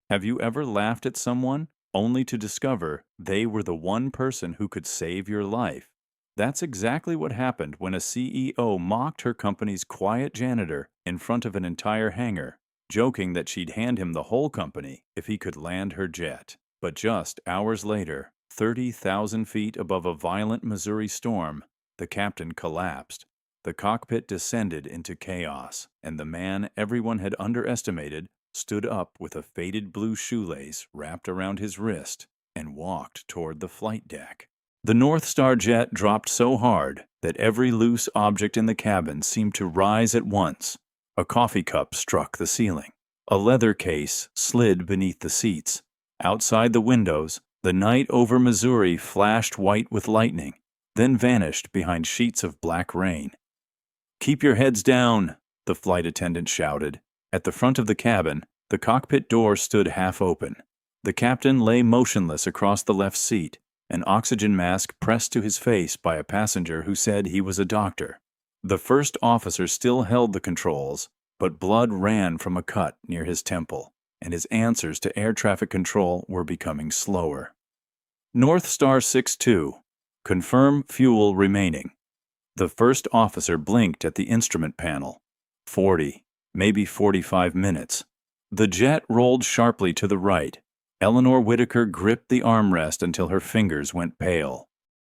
Have you ever laughed at someone only to discover they were the one person who could save your life? That's exactly what happened when a CEO mocked her company's quiet janitor in front of an entire hangar, joking that she'd hand him the whole company if he could land her jet. But just hours later, 30,000 feet above a violent Missouri storm, the captain collapsed. The cockpit descended into chaos, and the man everyone had underestimated stood up with a faded blue shoelace wrapped around his wrist and walked toward the flight deck. The North Star jet dropped so hard that every loose object in the cabin seemed to rise at once. A coffee cup struck the ceiling. A leather case slid beneath the seats. Outside the windows, the night over Missouri flashed white with lightning, then vanished behind sheets of black rain. "Keep your heads down," the flight attendant shouted. At the front of the cabin, the cockpit door stood half open. The captain lay motionless across the left seat, an oxygen mask pressed to his face by a passenger who said he was a doctor. The first officer still held the controls, but blood ran from a cut near his temple, and his answers to air traffic control were becoming slower. North Star 6-2. Confirm fuel remaining. The first officer blinked at the instrument panel. 40, maybe 45 minutes. The jet rolled sharply to the right. Eleanor Whitaker gripped the armrest until her fingers went pale.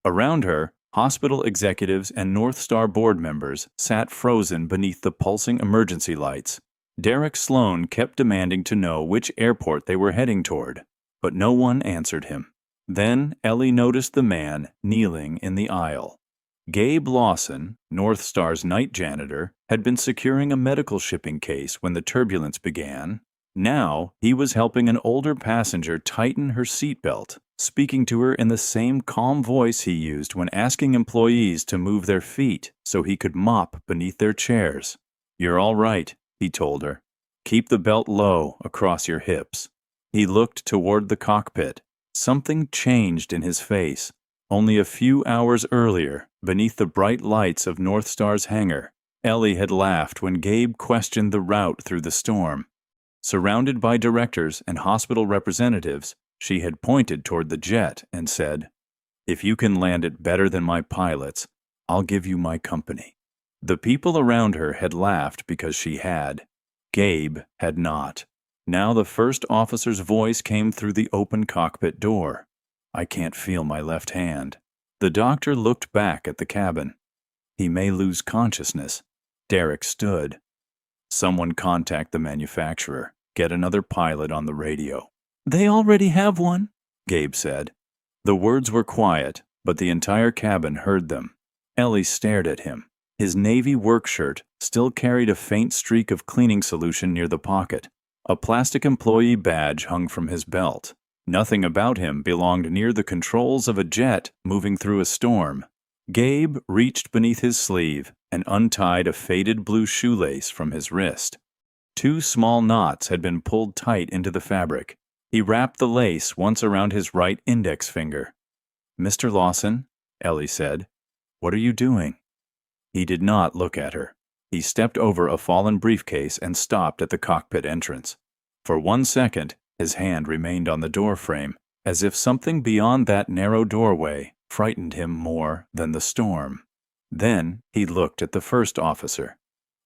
Around her, hospital executives and North Star board members sat frozen beneath the pulsing emergency lights. Derek Sloan kept demanding to know which airport they were heading toward, but no one answered him. Then Ellie noticed the man kneeling in the aisle. Gabe Lawson, North Star's night janitor, had been securing a medical shipping case when the turbulence began. Now, he was helping an older passenger tighten her seatbelt, speaking to her in the same calm voice he used when asking employees to move their feet so he could mop beneath their chairs. "You're all right," he told her. "Keep the belt low across your hips." He looked toward the cockpit. Something changed in his face. Only a few hours earlier, beneath the bright lights of North Star's hangar, Ellie had laughed when Gabe questioned the route through the storm. Surrounded by directors and hospital representatives, she had pointed toward the jet and said, "If you can land it better than my pilots, I'll give you my company." The people around her had laughed because she had. Gabe had not. Now the first officer's voice came through the open cockpit door. "I can't feel my left hand." The doctor looked back at the cabin. "He may lose consciousness." Derek stood. "Someone contact the manufacturer. Get another pilot on the radio." "They already have one," Gabe said. The words were quiet, but the entire cabin heard them. Ellie stared at him. His navy work shirt still carried a faint streak of cleaning solution near the pocket. A plastic employee badge hung from his belt. Nothing about him belonged near the controls of a jet moving through a storm. Gabe reached beneath his sleeve and untied a faded blue shoelace from his wrist. 2 small knots had been pulled tight into the fabric. He wrapped the lace once around his right index finger. "Mr. Lawson," Ellie said, "what are you doing?" He did not look at her. He stepped over a fallen briefcase and stopped at the cockpit entrance. For 1 second, his hand remained on the door frame, as if something beyond that narrow doorway frightened him more than the storm. Then he looked at the first officer.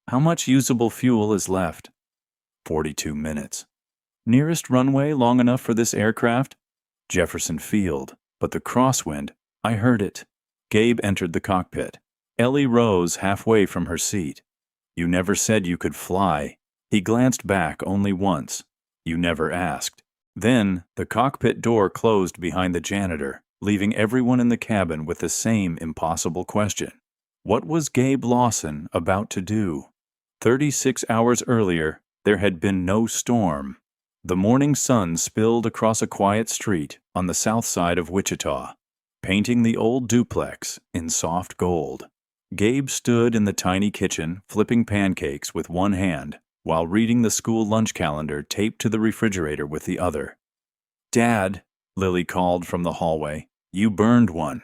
"How much usable fuel is left?" 42 minutes. "Nearest runway long enough for this aircraft?" "Jefferson Field, but the crosswind, I heard it." Gabe entered the cockpit. Ellie rose halfway from her seat. "You never said you could fly." He glanced back only once. "You never asked." Then the cockpit door closed behind the janitor, leaving everyone in the cabin with the same impossible question. What was Gabe Lawson about to do? 36 hours earlier, there had been no storm. The morning sun spilled across a quiet street on the south side of Wichita, painting the old duplex in soft gold. Gabe stood in the tiny kitchen, flipping pancakes with one hand, while reading the school lunch calendar taped to the refrigerator with the other. "Dad," Lily called from the hallway, "you burned one."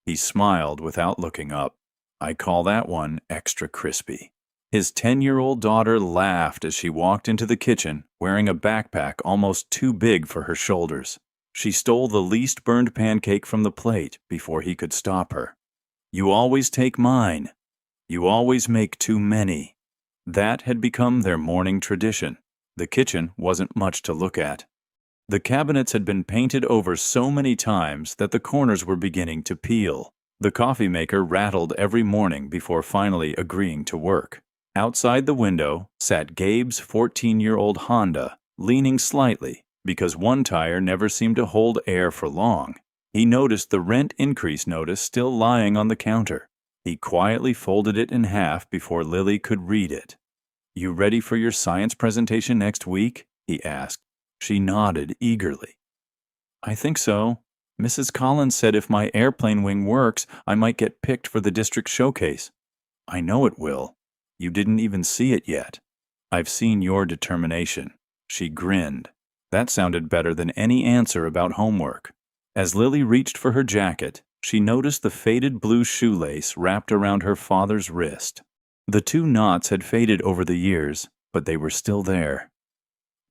He smiled without looking up. "I call that one extra crispy." His 10-year-old daughter laughed as she walked into the kitchen wearing a backpack almost too big for her shoulders. She stole the least burned pancake from the plate before he could stop her. "You always take mine. You always make too many." That had become their morning tradition. The kitchen wasn't much to look at. The cabinets had been painted over so many times that the corners were beginning to peel. The coffee maker rattled every morning before finally agreeing to work. Outside the window sat Gabe's 14-year-old Honda, leaning slightly because one tire never seemed to hold air for long. He noticed the rent increase notice still lying on the counter. He quietly folded it in half before Lily could read it. "You ready for your science presentation next week?" he asked. She nodded eagerly. "I think so. Mrs. Collins said if my airplane wing works, I might get picked for the district showcase." "I know it will. You didn't even see it yet." "I've seen your determination." She grinned. That sounded better than any answer about homework. As Lily reached for her jacket, she noticed the faded blue shoelace wrapped around her father's wrist. The 2 knots had faded over the years, but they were still there.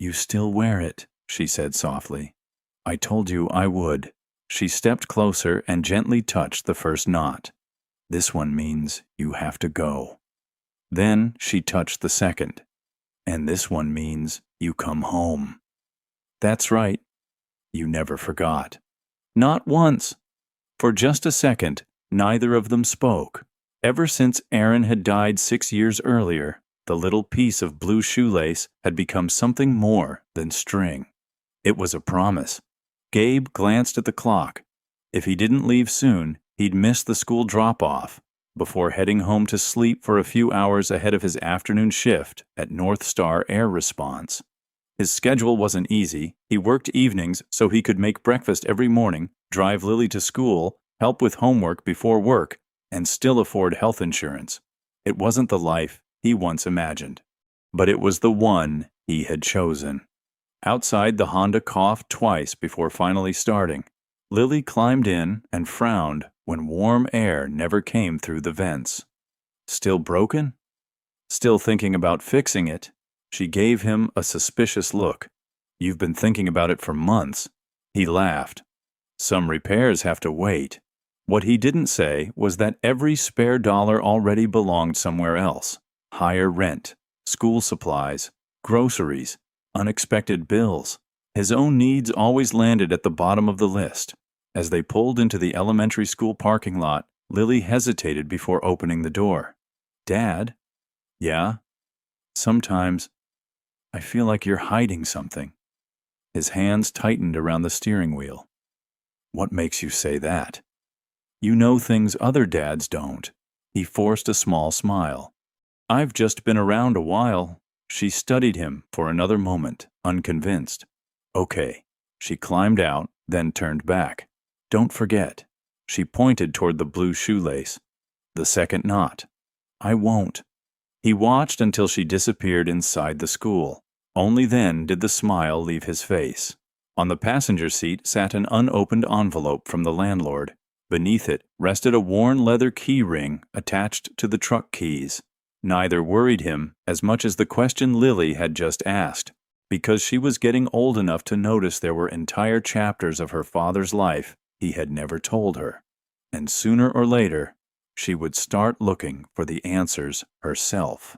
"You still wear it," she said softly. "I told you I would." She stepped closer and gently touched the first knot. "This one means you have to go." Then she touched the second. "And this one means you come home." "That's right." You never forgot. Not once. For just a second, neither of them spoke. Ever since Aaron had died 6 years earlier, the little piece of blue shoelace had become something more than string. It was a promise. Gabe glanced at the clock. If he didn't leave soon, he'd miss the school drop-off before heading home to sleep for a few hours ahead of his afternoon shift at North Star Air Response. His schedule wasn't easy. He worked evenings so he could make breakfast every morning, drive Lily to school, help with homework before work, and still afford health insurance. It wasn't the life he once imagined, but it was the one he had chosen. Outside, the Honda coughed twice before finally starting. Lily climbed in and frowned when warm air never came through the vents. "Still broken?" "Still thinking about fixing it." She gave him a suspicious look. "You've been thinking about it for months." He laughed. "Some repairs have to wait." What he didn't say was that every spare dollar already belonged somewhere else. Higher rent, school supplies, groceries, unexpected bills. His own needs always landed at the bottom of the list. As they pulled into the elementary school parking lot, Lily hesitated before opening the door. "Dad?" "Yeah?" "Sometimes I feel like you're hiding something." His hands tightened around the steering wheel. "What makes you say that?" "You know things other dads don't." He forced a small smile. "I've just been around a while." She studied him for another moment, unconvinced. "Okay." She climbed out, then turned back. "Don't forget." She pointed toward the blue shoelace. "The second knot." "I won't." He watched until she disappeared inside the school. Only then did the smile leave his face. On the passenger seat sat an unopened envelope from the landlord. Beneath it rested a worn leather key ring attached to the truck keys. Neither worried him as much as the question Lily had just asked, because she was getting old enough to notice there were entire chapters of her father's life he had never told her. And sooner or later, she would start looking for the answers herself.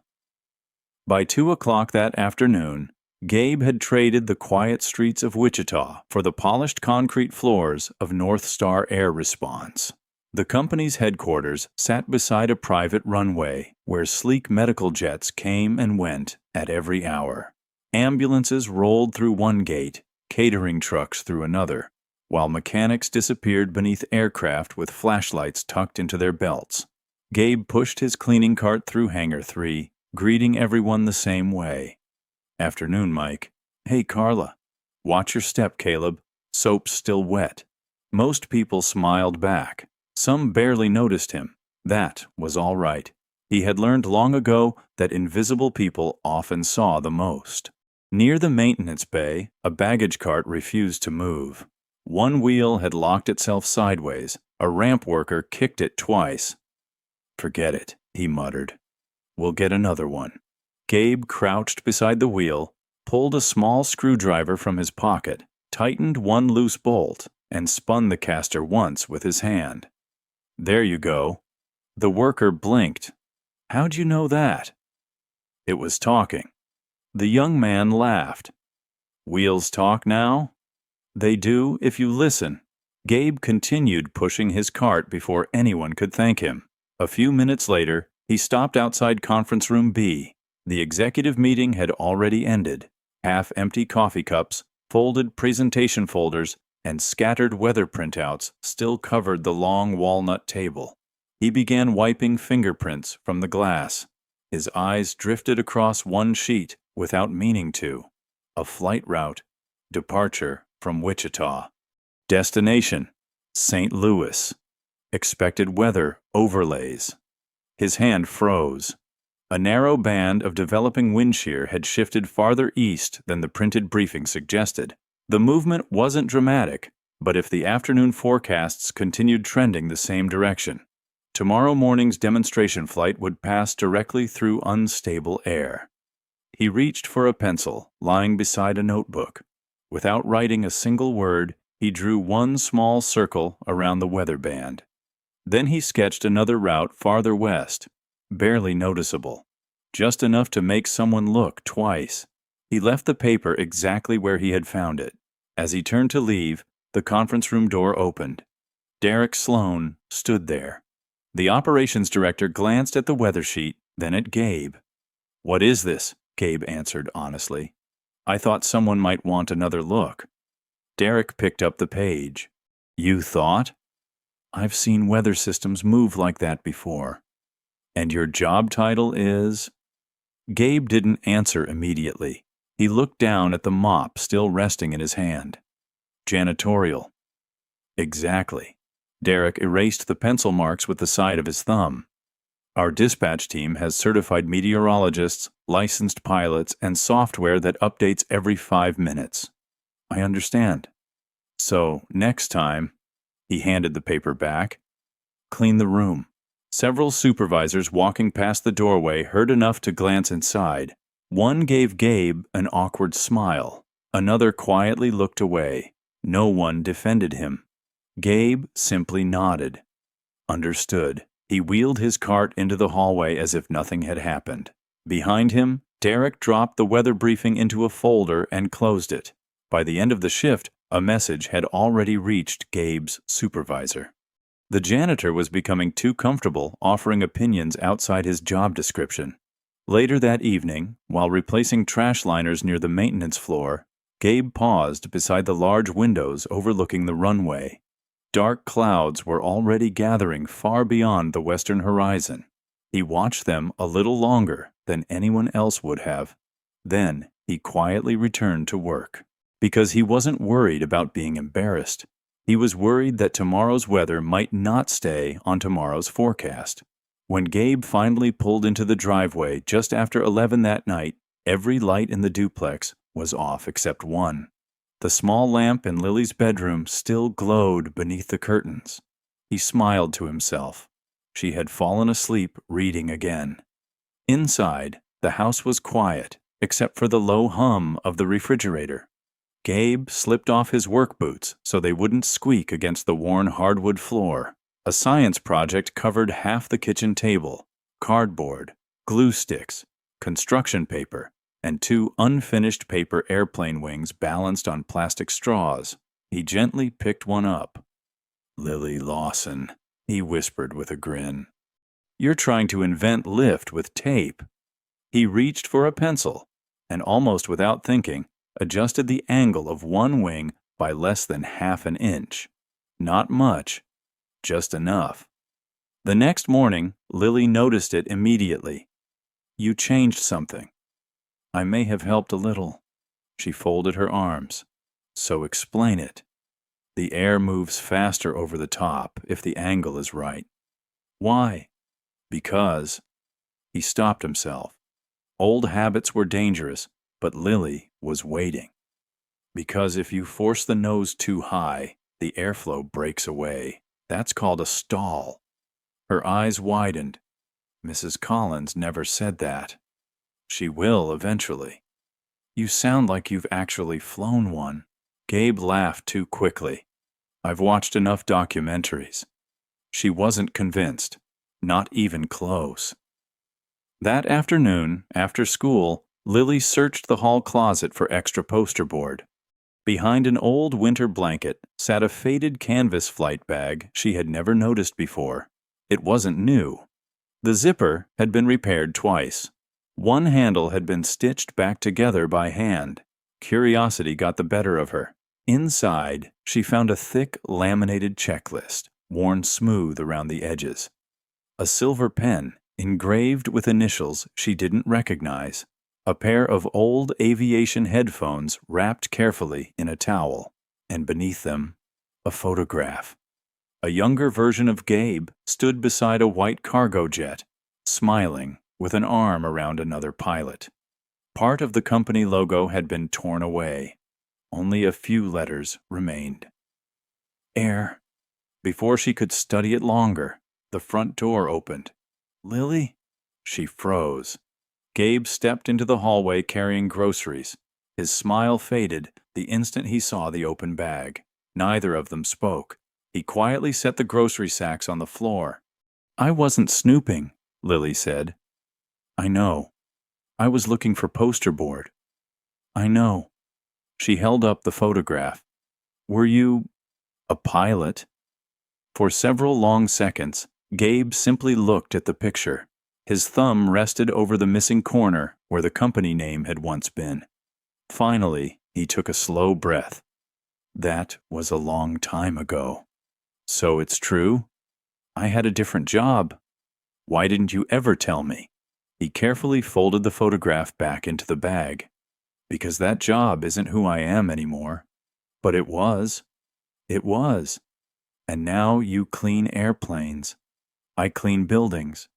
By 2 o'clock that afternoon, Gabe had traded the quiet streets of Wichita for the polished concrete floors of North Star Air Response. The company's headquarters sat beside a private runway where sleek medical jets came and went at every hour. Ambulances rolled through one gate, catering trucks through another, while mechanics disappeared beneath aircraft with flashlights tucked into their belts. Gabe pushed his cleaning cart through Hangar 3, greeting everyone the same way. "Afternoon, Mike." "Hey, Carla." "Watch your step, Caleb. Soap's still wet." Most people smiled back. Some barely noticed him. That was all right. He had learned long ago that invisible people often saw the most. Near the maintenance bay, a baggage cart refused to move. One wheel had locked itself sideways. A ramp worker kicked it twice. "Forget it," he muttered. We'll get another one. Gabe crouched beside the wheel, pulled a small screwdriver from his pocket, tightened one loose bolt, and spun the caster once with his hand. There you go. The worker blinked. How'd you know that? It was talking. The young man laughed. Wheels talk now? They do if you listen. Gabe continued pushing his cart before anyone could thank him. A few minutes later, he stopped outside Conference Room B. The executive meeting had already ended. Half-empty coffee cups, folded presentation folders, and scattered weather printouts still covered the long walnut table. He began wiping fingerprints from the glass. His eyes drifted across one sheet without meaning to. A flight route. Departure from Wichita. Destination: St. Louis. Expected weather overlays. His hand froze. A narrow band of developing wind shear had shifted farther east than the printed briefing suggested. The movement wasn't dramatic, but if the afternoon forecasts continued trending the same direction, tomorrow morning's demonstration flight would pass directly through unstable air. He reached for a pencil lying beside a notebook. Without writing a single word, he drew one small circle around the weather band. Then he sketched another route farther west, barely noticeable, just enough to make someone look twice. He left the paper exactly where he had found it. As he turned to leave, the conference room door opened. Derek Sloan stood there. The operations director glanced at the weather sheet, then at Gabe. "What is this?" Gabe answered honestly. "I thought someone might want another look." Derek picked up the page. "You thought?" "I've seen weather systems move like that before." "And your job title is?" Gabe didn't answer immediately. He looked down at the mop still resting in his hand. "Janitorial." "Exactly." Derek erased the pencil marks with the side of his thumb. "Our dispatch team has certified meteorologists, licensed pilots, and software that updates every 5 minutes." "I understand." "So, next time," he handed the paper back, "clean the room." Several supervisors walking past the doorway heard enough to glance inside. One gave Gabe an awkward smile. Another quietly looked away. No one defended him. Gabe simply nodded. Understood. He wheeled his cart into the hallway as if nothing had happened. Behind him, Derek dropped the weather briefing into a folder and closed it. By the end of the shift, a message had already reached Gabe's supervisor. The janitor was becoming too comfortable offering opinions outside his job description. Later that evening, while replacing trash liners near the maintenance floor, Gabe paused beside the large windows overlooking the runway. Dark clouds were already gathering far beyond the western horizon. He watched them a little longer than anyone else would have. Then he quietly returned to work. Because he wasn't worried about being embarrassed. He was worried that tomorrow's weather might not stay on tomorrow's forecast. When Gabe finally pulled into the driveway just after 11 that night, every light in the duplex was off except one. The small lamp in Lily's bedroom still glowed beneath the curtains. He smiled to himself. She had fallen asleep reading again. Inside, the house was quiet, except for the low hum of the refrigerator. Gabe slipped off his work boots so they wouldn't squeak against the worn hardwood floor. A science project covered half the kitchen table: cardboard, glue sticks, construction paper, and 2 unfinished paper airplane wings balanced on plastic straws. He gently picked one up. "Lily Lawson," he whispered with a grin. "You're trying to invent lift with tape." He reached for a pencil and, almost without thinking, adjusted the angle of one wing by less than half an inch. Not much, just enough. The next morning, Lily noticed it immediately. "You changed something." "I may have helped a little." She folded her arms. "So explain it." "The air moves faster over the top if the angle is right." "Why?" "Because." He stopped himself. Old habits were dangerous, but Lily was waiting. "Because if you force the nose too high, the airflow breaks away. That's called a stall." Her eyes widened. Mrs. Collins never said that. She will eventually. You sound like you've actually flown one. Gabe laughed too quickly. I've watched enough documentaries. She wasn't convinced. Not even close. That afternoon, after school, Lily searched the hall closet for extra poster board. Behind an old winter blanket sat a faded canvas flight bag she had never noticed before. It wasn't new. The zipper had been repaired twice. One handle had been stitched back together by hand. Curiosity got the better of her. Inside, she found a thick, laminated checklist, worn smooth around the edges. A silver pen, engraved with initials she didn't recognize. A pair of old aviation headphones wrapped carefully in a towel, and beneath them, a photograph. A younger version of Gabe stood beside a white cargo jet, smiling, with an arm around another pilot. Part of the company logo had been torn away. Only a few letters remained. Air. Before she could study it longer, the front door opened. Lily? She froze. Gabe stepped into the hallway carrying groceries. His smile faded the instant he saw the open bag. Neither of them spoke. He quietly set the grocery sacks on the floor. I wasn't snooping, Lily said. I know. I was looking for poster board. I know. She held up the photograph. Were you a pilot? For several long seconds, Gabe simply looked at the picture. His thumb rested over the missing corner where the company name had once been. Finally, he took a slow breath. That was a long time ago. So it's true? I had a different job. Why didn't you ever tell me? He carefully folded the photograph back into the bag. Because that job isn't who I am anymore. But it was. It was. And now you clean airplanes. I clean buildings.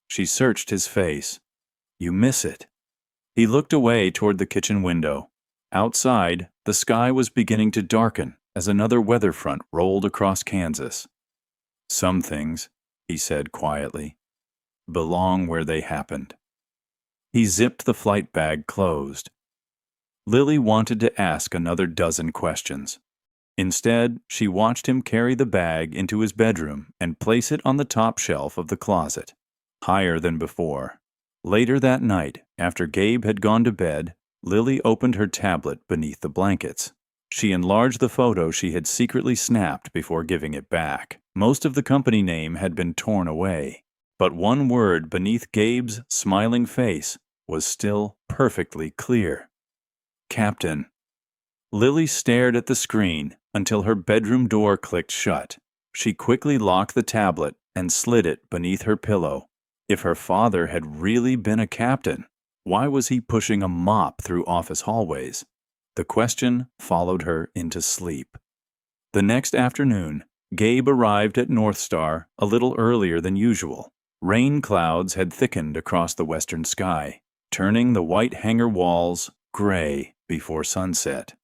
She searched his face. You miss it. He looked away toward the kitchen window. Outside, the sky was beginning to darken as another weather front rolled across Kansas. Some things, he said quietly, belong where they happened. He zipped the flight bag closed. Lily wanted to ask another dozen questions. Instead, she watched him carry the bag into his bedroom and place it on the top shelf of the closet, higher than before. Later that night, after Gabe had gone to bed, Lily opened her tablet beneath the blankets. She enlarged the photo she had secretly snapped before giving it back. Most of the company name had been torn away, but one word beneath Gabe's smiling face was still perfectly clear. Captain. Lily stared at the screen until her bedroom door clicked shut. She quickly locked the tablet and slid it beneath her pillow. If her father had really been a captain, why was he pushing a mop through office hallways? The question followed her into sleep. The next afternoon, Gabe arrived at North Star a little earlier than usual. Rain clouds had thickened across the western sky, turning the white hangar walls gray before sunset.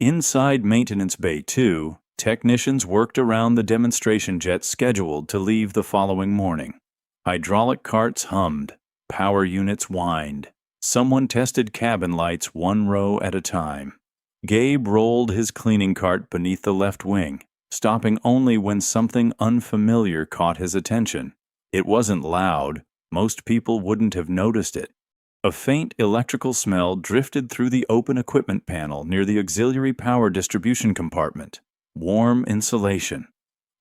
Inside Maintenance Bay 2, technicians worked around the demonstration jet scheduled to leave the following morning. Hydraulic carts hummed, power units whined. Someone tested cabin lights one row at a time. Gabe rolled his cleaning cart beneath the left wing, stopping only when something unfamiliar caught his attention. It wasn't loud. Most people wouldn't have noticed it. A faint electrical smell drifted through the open equipment panel near the auxiliary power distribution compartment. Warm insulation.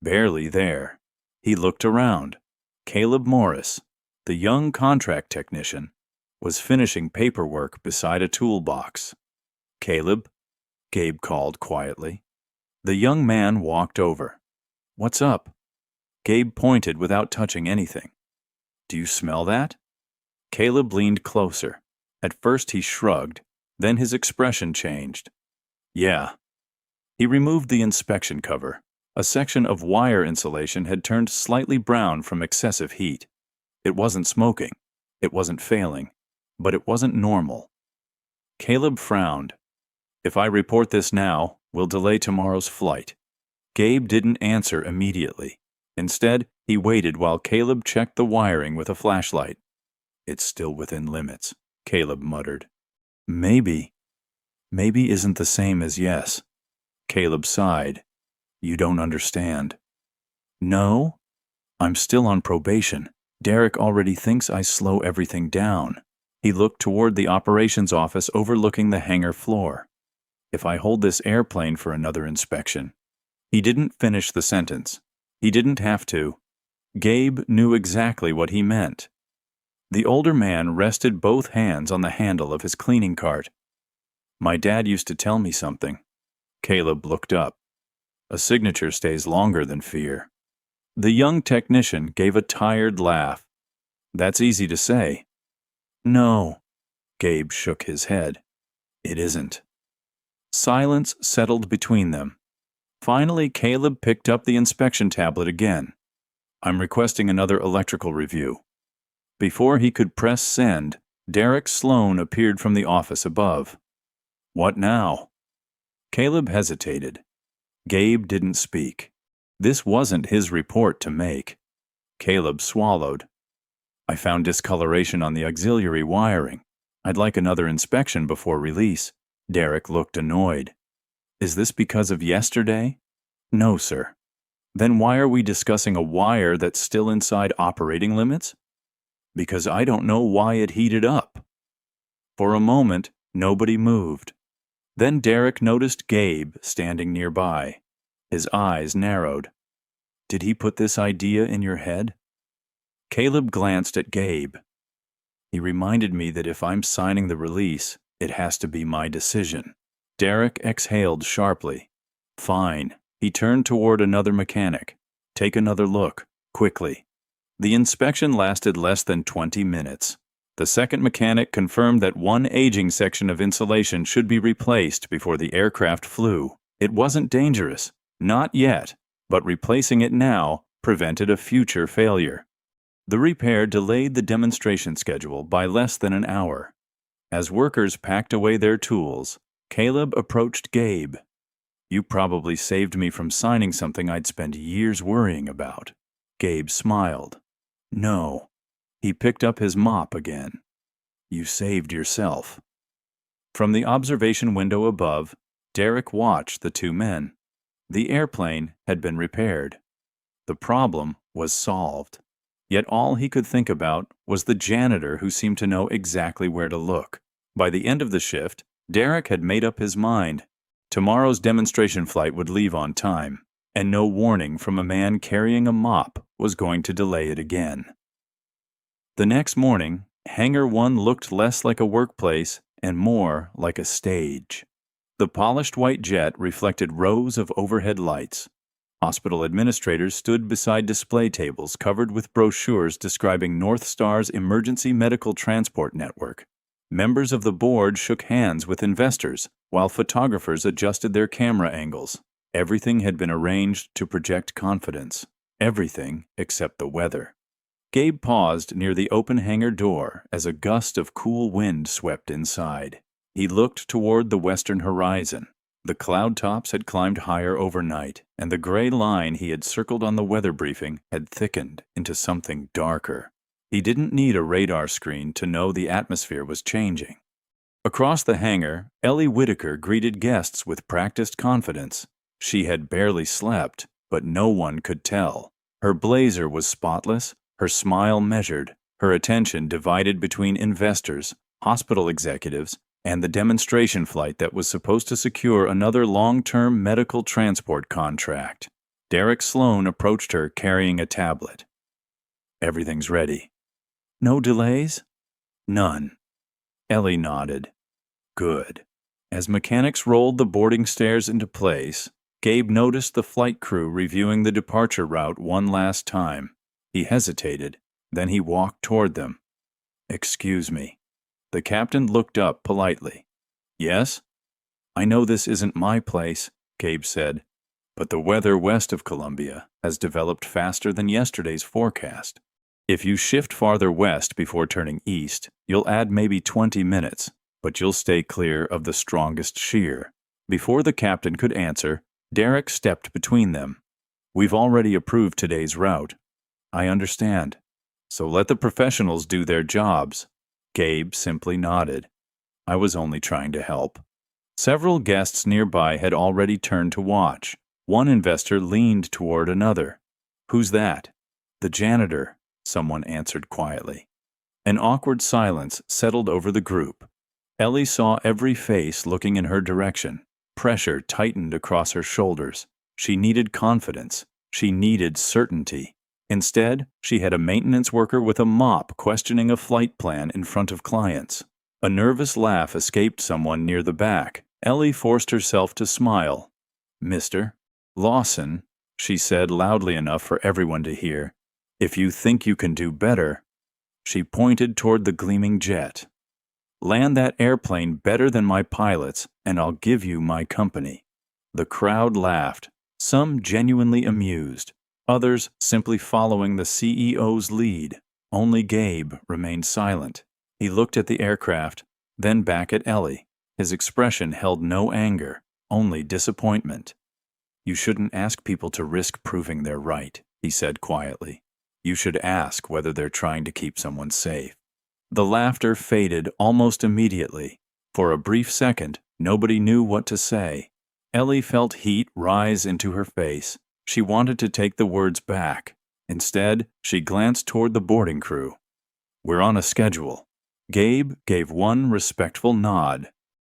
Barely there. He looked around. Caleb Morris, the young contract technician, was finishing paperwork beside a toolbox. Caleb, Gabe called quietly. The young man walked over. What's up? Gabe pointed without touching anything. Do you smell that? Caleb leaned closer. At first he shrugged, then his expression changed. Yeah. He removed the inspection cover. A section of wire insulation had turned slightly brown from excessive heat. It wasn't smoking. It wasn't failing. But it wasn't normal. Caleb frowned. If I report this now, we'll delay tomorrow's flight. Gabe didn't answer immediately. Instead, he waited while Caleb checked the wiring with a flashlight. "It's still within limits," Caleb muttered. Maybe isn't the same as yes." Caleb sighed. "You don't understand." "No? I'm still on probation. Derek already thinks I slow everything down." He looked toward the operations office overlooking the hangar floor. "If I hold this airplane for another inspection." He didn't finish the sentence. He didn't have to. Gabe knew exactly what he meant. The older man rested both hands on the handle of his cleaning cart. "My dad used to tell me something." Caleb looked up. "A signature stays longer than fear." The young technician gave a tired laugh. "That's easy to say." "No." Gabe shook his head. "It isn't." Silence settled between them. Finally, Caleb picked up the inspection tablet again. "I'm requesting another electrical review." Before he could press send, Derek Sloan appeared from the office above. "What now?" Caleb hesitated. Gabe didn't speak. This wasn't his report to make. Caleb swallowed. "I found discoloration on the auxiliary wiring. I'd like another inspection before release." Derek looked annoyed. "Is this because of yesterday?" "No, sir." "Then why are we discussing a wire that's still inside operating limits?" "Because I don't know why it heated up." For a moment, nobody moved. Then Derek noticed Gabe standing nearby. His eyes narrowed. "Did he put this idea in your head?" Caleb glanced at Gabe. "He reminded me that if I'm signing the release, it has to be my decision." Derek exhaled sharply. "Fine." He turned toward another mechanic. "Take another look, quickly." The inspection lasted less than 20 minutes. The second mechanic confirmed that one aging section of insulation should be replaced before the aircraft flew. It wasn't dangerous, not yet, but replacing it now prevented a future failure. The repair delayed the demonstration schedule by less than an hour. As workers packed away their tools, Caleb approached Gabe. "You probably saved me from signing something I'd spend years worrying about." Gabe smiled. "No." He picked up his mop again. "You saved yourself." From the observation window above, Derek watched the two men. The airplane had been repaired. The problem was solved. Yet all he could think about was the janitor who seemed to know exactly where to look. By the end of the shift, Derek had made up his mind. Tomorrow's demonstration flight would leave on time, and no warning from a man carrying a mop was going to delay it again. The next morning, Hangar 1 looked less like a workplace and more like a stage. The polished white jet reflected rows of overhead lights. Hospital administrators stood beside display tables covered with brochures describing North Star's emergency medical transport network. Members of the board shook hands with investors, while photographers adjusted their camera angles. Everything had been arranged to project confidence. Everything except the weather. Gabe paused near the open hangar door as a gust of cool wind swept inside. He looked toward the western horizon. The cloud tops had climbed higher overnight, and the gray line he had circled on the weather briefing had thickened into something darker. He didn't need a radar screen to know the atmosphere was changing. Across the hangar, Ellie Whitaker greeted guests with practiced confidence. She had barely slept, but no one could tell. Her blazer was spotless, her smile measured, her attention divided between investors, hospital executives, and the demonstration flight that was supposed to secure another long-term medical transport contract. Derek Sloan approached her carrying a tablet. "Everything's ready." "No delays?" "None." Ellie nodded. "Good." As mechanics rolled the boarding stairs into place, Gabe noticed the flight crew reviewing the departure route one last time. He hesitated, then he walked toward them. "Excuse me." The captain looked up politely. "Yes?" "I know this isn't my place," Gabe said, "but the weather west of Columbia has developed faster than yesterday's forecast. If you shift farther west before turning east, you'll add maybe 20 minutes, but you'll stay clear of the strongest shear." Before the captain could answer, Derek stepped between them. We've already approved today's route. I understand. So let the professionals do their jobs. Gabe simply nodded. I was only trying to help. Several guests nearby had already turned to watch. One investor leaned toward another. Who's that? The janitor, someone answered quietly. An awkward silence settled over the group. Ellie saw every face looking in her direction. Pressure tightened across her shoulders. She needed confidence. She needed certainty. Instead, she had a maintenance worker with a mop questioning a flight plan in front of clients. A nervous laugh escaped someone near the back. Ellie forced herself to smile. Mr. Lawson, she said loudly enough for everyone to hear, if you think you can do better. She pointed toward the gleaming jet. Land that airplane better than my pilots, and I'll give you my company. The crowd laughed, some genuinely amused, others simply following the CEO's lead. Only Gabe remained silent. He looked at the aircraft, then back at Ellie. His expression held no anger, only disappointment. You shouldn't ask people to risk proving they're right, he said quietly. You should ask whether they're trying to keep someone safe. The laughter faded almost immediately. For a brief second, nobody knew what to say. Ellie felt heat rise into her face. She wanted to take the words back. Instead, she glanced toward the boarding crew. We're on a schedule. Gabe gave one respectful nod.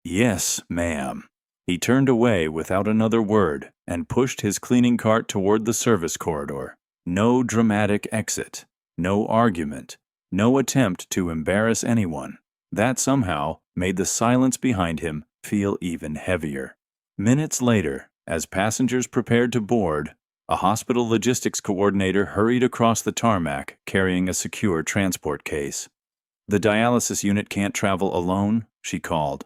Yes, ma'am. He turned away without another word and pushed his cleaning cart toward the service corridor. No dramatic exit. No argument. No attempt to embarrass anyone. That somehow made the silence behind him feel even heavier. Minutes later, as passengers prepared to board, a hospital logistics coordinator hurried across the tarmac carrying a secure transport case. The dialysis unit can't travel alone, she called.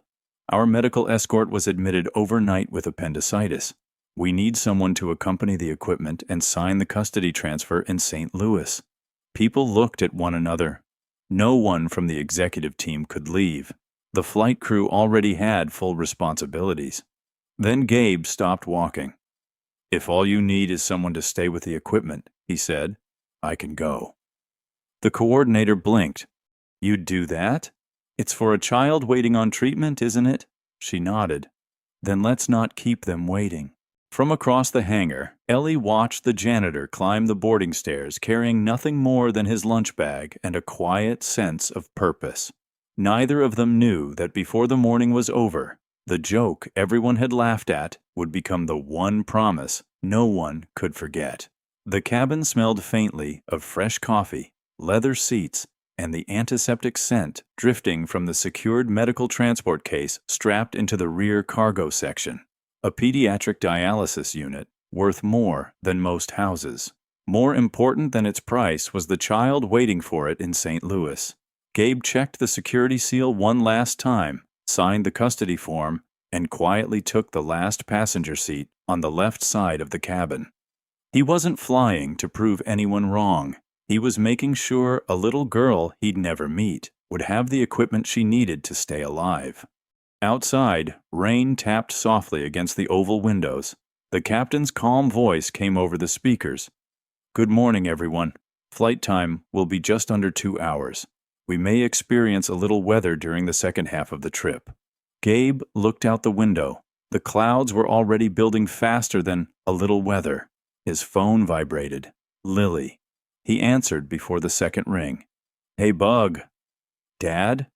Our medical escort was admitted overnight with appendicitis. We need someone to accompany the equipment and sign the custody transfer in St. Louis. People looked at one another. No one from the executive team could leave. The flight crew already had full responsibilities. Then Gabe stopped walking. If all you need is someone to stay with the equipment, he said, I can go. The coordinator blinked. You'd do that? It's for a child waiting on treatment, isn't it? She nodded. Then let's not keep them waiting. From across the hangar, Ellie watched the janitor climb the boarding stairs carrying nothing more than his lunch bag and a quiet sense of purpose. Neither of them knew that before the morning was over, the joke everyone had laughed at would become the one promise no one could forget. The cabin smelled faintly of fresh coffee, leather seats, and the antiseptic scent drifting from the secured medical transport case strapped into the rear cargo section. A pediatric dialysis unit, worth more than most houses. More important than its price was the child waiting for it in St. Louis. Gabe checked the security seal one last time, signed the custody form, and quietly took the last passenger seat on the left side of the cabin. He wasn't flying to prove anyone wrong. He was making sure a little girl he'd never meet would have the equipment she needed to stay alive. Outside, rain tapped softly against the oval windows. The captain's calm voice came over the speakers. Good morning, everyone. Flight time will be just under 2 hours. We may experience a little weather during the second half of the trip. Gabe looked out the window. The clouds were already building faster than a little weather. His phone vibrated. Lily. He answered before the second ring. Hey, Bug. Dad?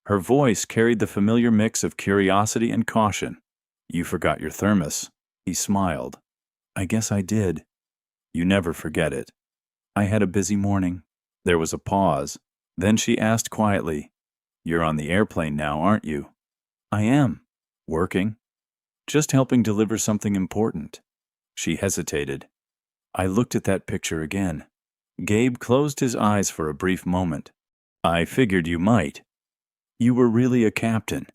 Her voice carried the familiar mix of curiosity and caution. You forgot your thermos. He smiled. I guess I did. You never forget it. I had a busy morning. There was a pause. Then she asked quietly, You're on the airplane now, aren't you? I am. Working? Just helping deliver something important. She hesitated. I looked at that picture again. Gabe closed his eyes for a brief moment. I figured you might. You were really a captain.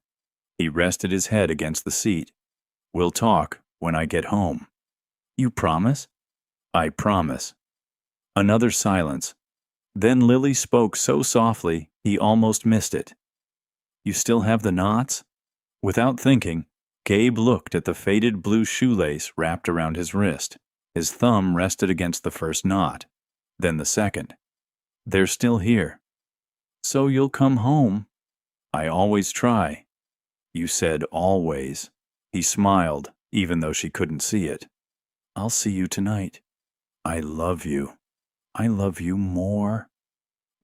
He rested his head against the seat. We'll talk when I get home. You promise? I promise. Another silence. Then Lily spoke so softly he almost missed it. You still have the knots? Without thinking, Gabe looked at the faded blue shoelace wrapped around his wrist. His thumb rested against the first knot, then the second. "They're still here." "So you'll come home?" "I always try." "You said always." He smiled, even though she couldn't see it. "I'll see you tonight." "I love you." "I love you more."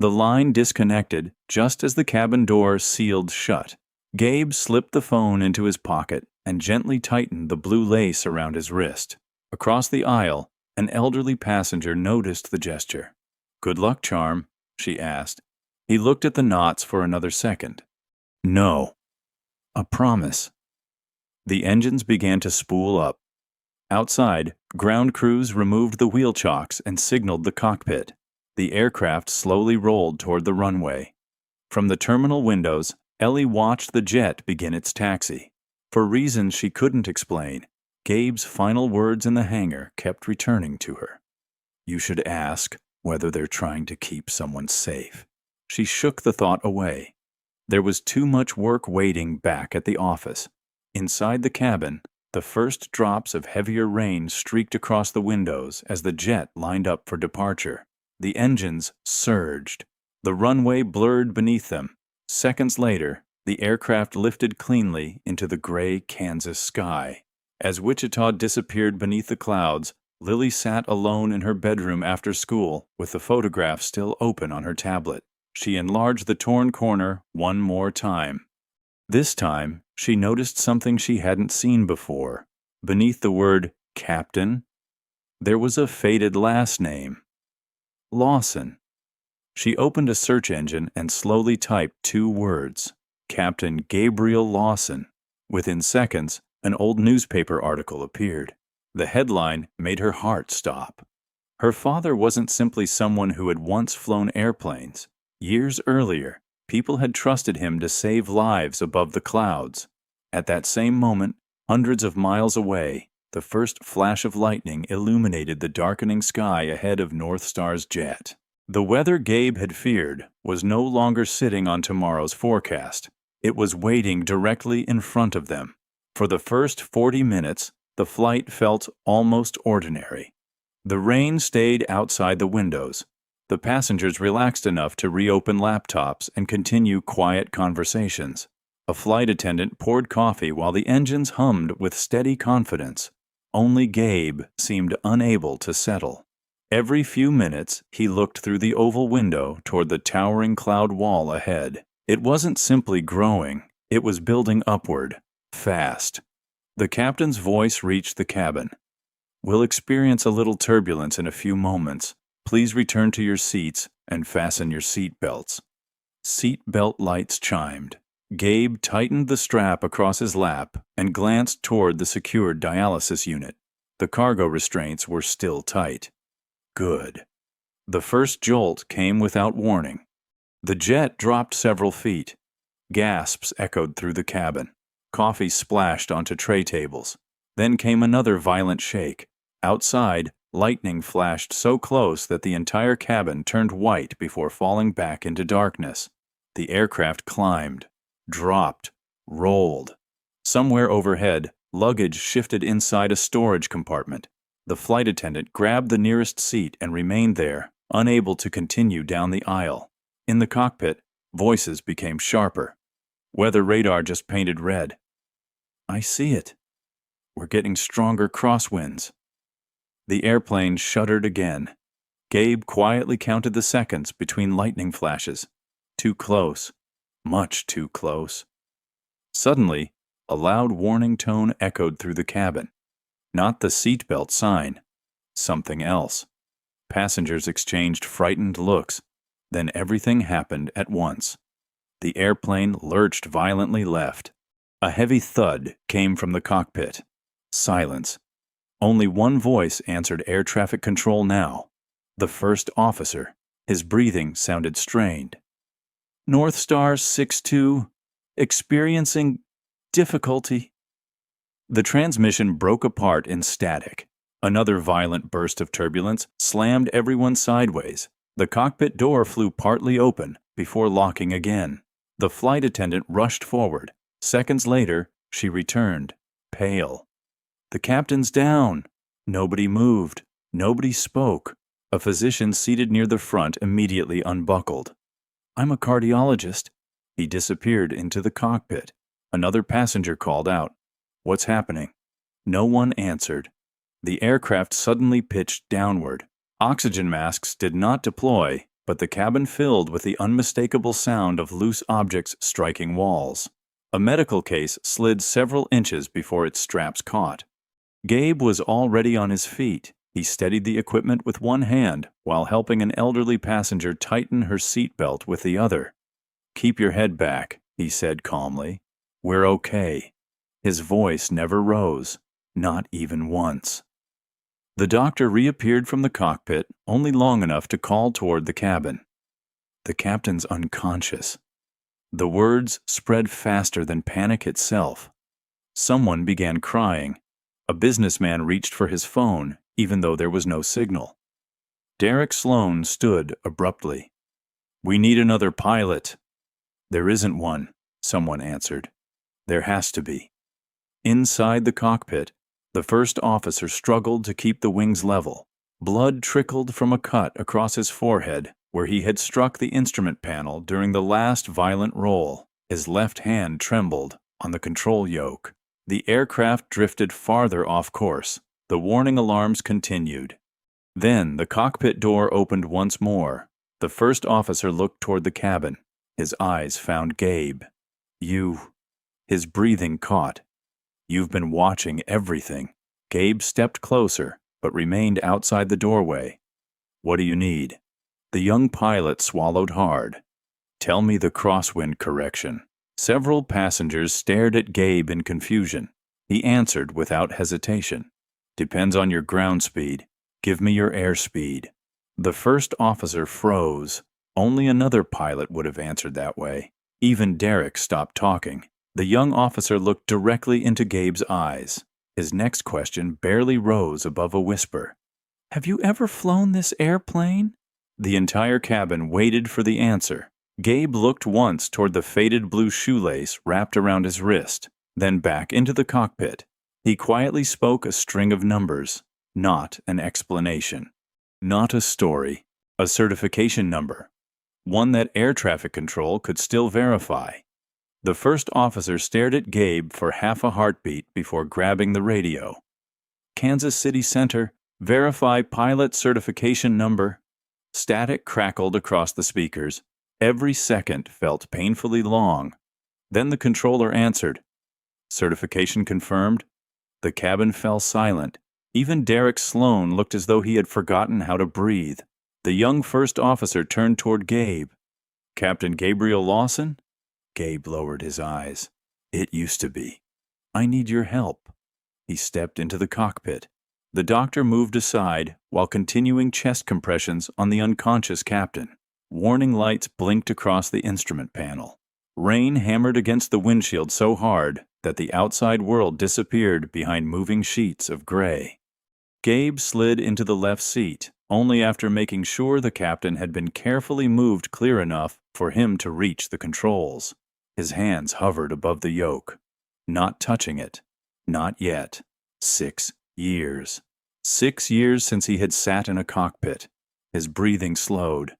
The line disconnected just as the cabin door sealed shut. Gabe slipped the phone into his pocket and gently tightened the blue lace around his wrist. Across the aisle, an elderly passenger noticed the gesture. "Good luck, Charm?" she asked. He looked at the knots for another second. "No." "A promise." The engines began to spool up. Outside, ground crews removed the wheel chocks and signaled the cockpit. The aircraft slowly rolled toward the runway. From the terminal windows, Ellie watched the jet begin its taxi. For reasons she couldn't explain, Gabe's final words in the hangar kept returning to her. "You should ask whether they're trying to keep someone safe." She shook the thought away. There was too much work waiting back at the office. Inside the cabin, the first drops of heavier rain streaked across the windows as the jet lined up for departure. The engines surged. The runway blurred beneath them. Seconds later, the aircraft lifted cleanly into the gray Kansas sky. As Wichita disappeared beneath the clouds, Lily sat alone in her bedroom after school with the photograph still open on her tablet. She enlarged the torn corner one more time. This time, she noticed something she hadn't seen before. Beneath the word Captain, there was a faded last name. Lawson. She opened a search engine and slowly typed 2 words. Captain Gabriel Lawson. Within seconds, an old newspaper article appeared. The headline made her heart stop. Her father wasn't simply someone who had once flown airplanes. Years earlier, people had trusted him to save lives above the clouds. At that same moment, hundreds of miles away, the first flash of lightning illuminated the darkening sky ahead of North Star's jet. The weather Gabe had feared was no longer sitting on tomorrow's forecast. It was waiting directly in front of them. For the first 40 minutes, the flight felt almost ordinary. The rain stayed outside the windows. The passengers relaxed enough to reopen laptops and continue quiet conversations. A flight attendant poured coffee while the engines hummed with steady confidence. Only Gabe seemed unable to settle. Every few minutes, he looked through the oval window toward the towering cloud wall ahead. It wasn't simply growing, it was building upward, fast. The captain's voice reached the cabin. "We'll experience a little turbulence in a few moments. Please return to your seats and fasten your seat belts." Seat belt lights chimed. Gabe tightened the strap across his lap and glanced toward the secured dialysis unit. The cargo restraints were still tight. Good. The first jolt came without warning. The jet dropped several feet. Gasps echoed through the cabin. Coffee splashed onto tray tables. Then came another violent shake. Outside, lightning flashed so close that the entire cabin turned white before falling back into darkness. The aircraft climbed, dropped, rolled. Somewhere overhead, luggage shifted inside a storage compartment. The flight attendant grabbed the nearest seat and remained there, unable to continue down the aisle. In the cockpit, voices became sharper. Weather radar just painted red. "I see it. We're getting stronger crosswinds." The airplane shuddered again. Gabe quietly counted the seconds between lightning flashes. Too close. Much too close. Suddenly, a loud warning tone echoed through the cabin. Not the seatbelt sign. Something else. Passengers exchanged frightened looks. Then everything happened at once. The airplane lurched violently left. A heavy thud came from the cockpit. Silence. Only one voice answered air traffic control now. The first officer. His breathing sounded strained. "North Star 62, experiencing difficulty." The transmission broke apart in static. Another violent burst of turbulence slammed everyone sideways. The cockpit door flew partly open before locking again. The flight attendant rushed forward. Seconds later, she returned, pale. "The captain's down." Nobody moved. Nobody spoke. A physician seated near the front immediately unbuckled. "I'm a cardiologist." He disappeared into the cockpit. Another passenger called out, "What's happening?" No one answered. The aircraft suddenly pitched downward. Oxygen masks did not deploy, but the cabin filled with the unmistakable sound of loose objects striking walls. A medical case slid several inches before its straps caught. Gabe was already on his feet. He steadied the equipment with one hand while helping an elderly passenger tighten her seatbelt with the other. "Keep your head back," he said calmly. "We're okay." His voice never rose, not even once. The doctor reappeared from the cockpit only long enough to call toward the cabin. "The captain's unconscious." The words spread faster than panic itself. Someone began crying. A businessman reached for his phone, even though there was no signal. Derek Sloan stood abruptly. "We need another pilot." "There isn't one," someone answered. "There has to be." Inside the cockpit, the first officer struggled to keep the wings level. Blood trickled from a cut across his forehead where he had struck the instrument panel during the last violent roll. His left hand trembled on the control yoke. The aircraft drifted farther off course. The warning alarms continued. Then the cockpit door opened once more. The first officer looked toward the cabin. His eyes found Gabe. "You..." His breathing caught. "You've been watching everything." Gabe stepped closer, but remained outside the doorway. "What do you need?" The young pilot swallowed hard. "Tell me the crosswind correction." Several passengers stared at Gabe in confusion. He answered without hesitation. "Depends on your ground speed. Give me your airspeed." The first officer froze. Only another pilot would have answered that way. Even Derek stopped talking. The young officer looked directly into Gabe's eyes. His next question barely rose above a whisper. "Have you ever flown this airplane?" The entire cabin waited for the answer. Gabe looked once toward the faded blue shoelace wrapped around his wrist, then back into the cockpit. He quietly spoke a string of numbers, not an explanation. Not a story, a certification number. One that air traffic control could still verify. The first officer stared at Gabe for half a heartbeat before grabbing the radio. "Kansas City Center, verify pilot certification number." Static crackled across the speakers. Every second felt painfully long. Then the controller answered. "Certification confirmed." The cabin fell silent. Even Derek Sloan looked as though he had forgotten how to breathe. The young first officer turned toward Gabe. "Captain Gabriel Lawson?" Gabe lowered his eyes. "It used to be." "I need your help." He stepped into the cockpit. The doctor moved aside while continuing chest compressions on the unconscious captain. Warning lights blinked across the instrument panel. Rain hammered against the windshield so hard that the outside world disappeared behind moving sheets of gray. Gabe slid into the left seat, only after making sure the captain had been carefully moved clear enough for him to reach the controls. His hands hovered above the yoke. Not touching it. Not yet. 6 years. 6 years since he had sat in a cockpit. His breathing slowed.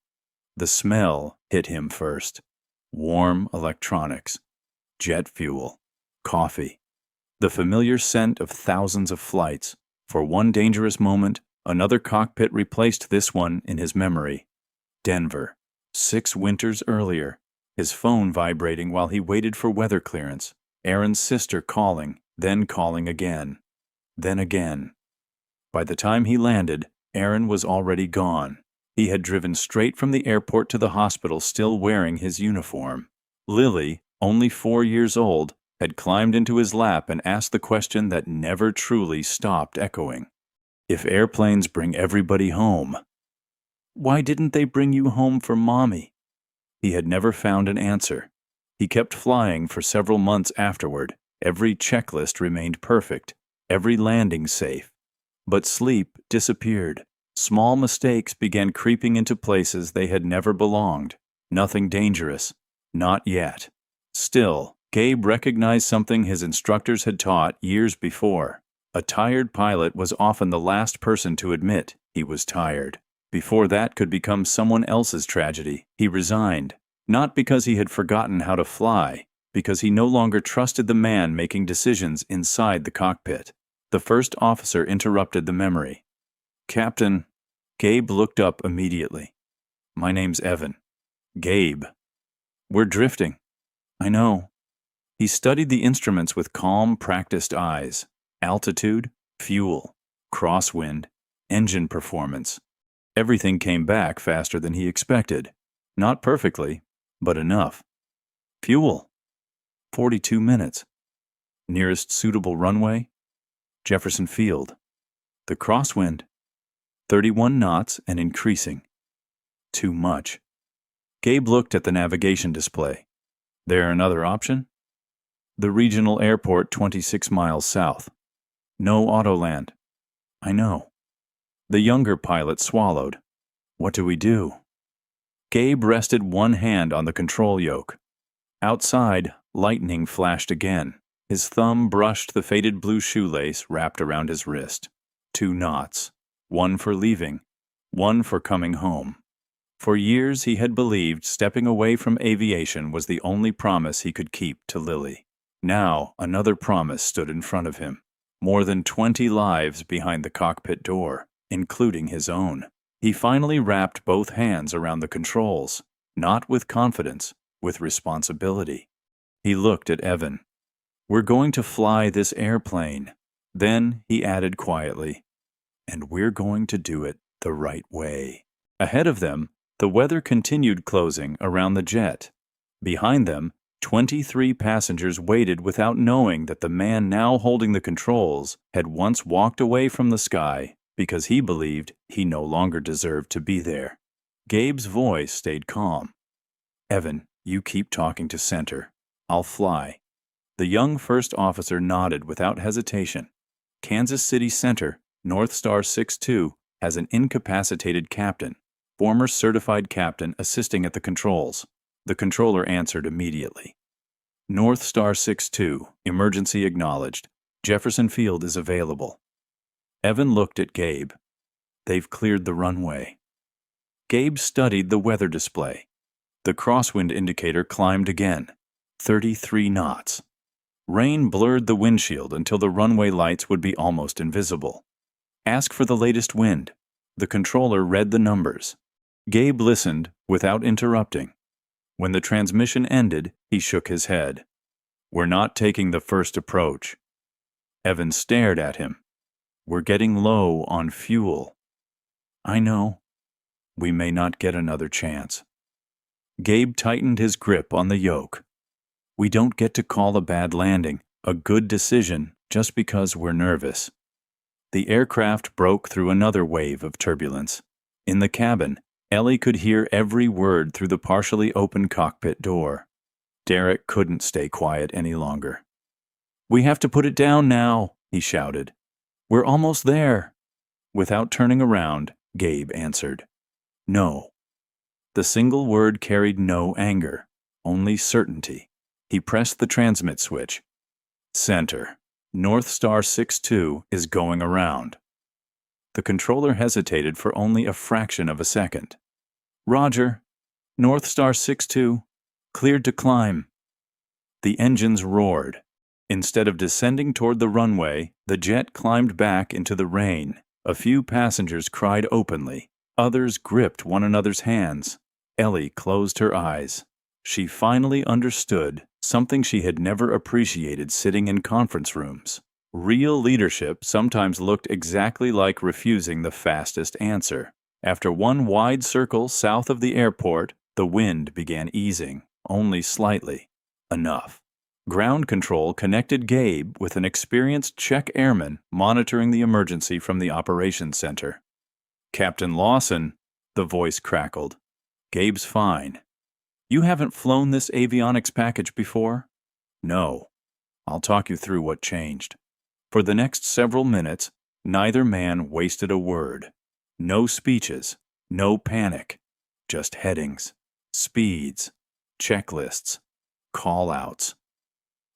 The smell hit him first. Warm electronics. Jet fuel. Coffee. The familiar scent of thousands of flights. For one dangerous moment, another cockpit replaced this one in his memory. Denver. 6 winters earlier. His phone vibrating while he waited for weather clearance. Aaron's sister calling, then calling again. Then again. By the time he landed, Aaron was already gone. He had driven straight from the airport to the hospital still wearing his uniform. Lily, only 4 years old, had climbed into his lap and asked the question that never truly stopped echoing. "If airplanes bring everybody home, why didn't they bring you home for Mommy?" He had never found an answer. He kept flying for several months afterward. Every checklist remained perfect, every landing safe. But sleep disappeared. Small mistakes began creeping into places they had never belonged. Nothing dangerous. Not yet. Still, Gabe recognized something his instructors had taught years before. A tired pilot was often the last person to admit he was tired. Before that could become someone else's tragedy, he resigned, not because he had forgotten how to fly, because he no longer trusted the man making decisions inside the cockpit. The first officer interrupted the memory. "Captain." Gabe looked up immediately. "My name's Evan." "Gabe." "We're drifting." "I know." He studied the instruments with calm, practiced eyes. Altitude, fuel, crosswind, engine performance. Everything came back faster than he expected. Not perfectly, but enough. Fuel. 42 minutes. Nearest suitable runway? Jefferson Field. The crosswind? 31 knots and increasing. Too much. Gabe looked at the navigation display. There another option? The regional airport 26 miles south. No autoland. I know. The younger pilot swallowed. What do we do? Gabe rested one hand on the control yoke. Outside, lightning flashed again. His thumb brushed the faded blue shoelace wrapped around his wrist. 2 knots. One for leaving, one for coming home. For years he had believed stepping away from aviation was the only promise he could keep to Lily. Now another promise stood in front of him. More than 20 lives behind the cockpit door, including his own. He finally wrapped both hands around the controls, not with confidence, with responsibility. He looked at Evan. "We're going to fly this airplane." Then he added quietly, "And we're going to do it the right way." Ahead of them, the weather continued closing around the jet. Behind them, 23 passengers waited without knowing that the man now holding the controls had once walked away from the sky because he believed he no longer deserved to be there. Gabe's voice stayed calm. "Evan, you keep talking to center. I'll fly." The young first officer nodded without hesitation. Kansas City Center, North Star 62, has an incapacitated captain, former certified captain assisting at the controls. The controller answered immediately. "North Star 62, emergency acknowledged. Jefferson Field is available." Evan looked at Gabe. "They've cleared the runway." Gabe studied the weather display. The crosswind indicator climbed again. 33 knots. Rain blurred the windshield until the runway lights would be almost invisible. "Ask for the latest wind." The controller read the numbers. Gabe listened without interrupting. When the transmission ended, he shook his head. "We're not taking the first approach." Evan stared at him. "We're getting low on fuel." "I know. We may not get another chance." Gabe tightened his grip on the yoke. "We don't get to call a bad landing a good decision just because we're nervous." The aircraft broke through another wave of turbulence. In the cabin, Ellie could hear every word through the partially open cockpit door. Derek couldn't stay quiet any longer. "We have to put it down now," he shouted. "We're almost there." Without turning around, Gabe answered, "No." The single word carried no anger, only certainty. He pressed the transmit switch. "Center, North Star 62 is going around." The controller hesitated for only a fraction of a second. "Roger. North Star 62, cleared to climb." The engines roared. Instead of descending toward the runway, the jet climbed back into the rain. A few passengers cried openly. Others gripped one another's hands. Ellie closed her eyes. She finally understood something she had never appreciated sitting in conference rooms. Real leadership sometimes looked exactly like refusing the fastest answer. After one wide circle south of the airport, the wind began easing, only slightly. Enough. Ground control connected Gabe with an experienced Czech airman monitoring the emergency from the operations center. "Captain Lawson," the voice crackled. "Gabe's fine." "You haven't flown this avionics package before?" "No." "I'll talk you through what changed." For the next several minutes, neither man wasted a word. No speeches, no panic, just headings, speeds, checklists, call-outs.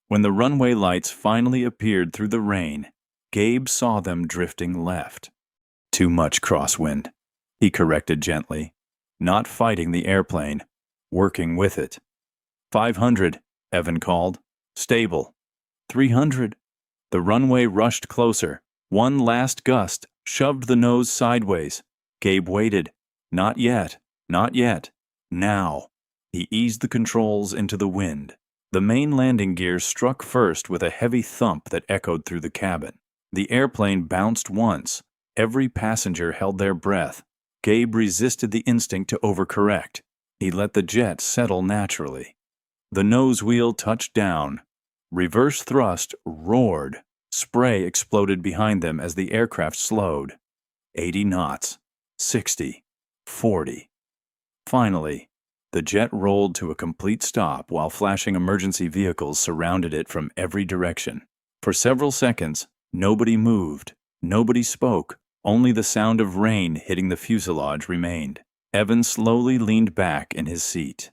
When the runway lights finally appeared through the rain, Gabe saw them drifting left. Too much crosswind, he corrected gently. Not fighting the airplane, working with it. 500, Evan called. Stable. 300. The runway rushed closer. One last gust shoved the nose sideways. Gabe waited. Not yet. Not yet. Now. He eased the controls into the wind. The main landing gear struck first with a heavy thump that echoed through the cabin. The airplane bounced once. Every passenger held their breath. Gabe resisted the instinct to overcorrect. He let the jet settle naturally. The nose wheel touched down. Reverse thrust roared. Spray exploded behind them as the aircraft slowed. 80 knots. 60. 40. Finally, the jet rolled to a complete stop while flashing emergency vehicles surrounded it from every direction. For several seconds, nobody moved. Nobody spoke. Only the sound of rain hitting the fuselage remained. Evan slowly leaned back in his seat.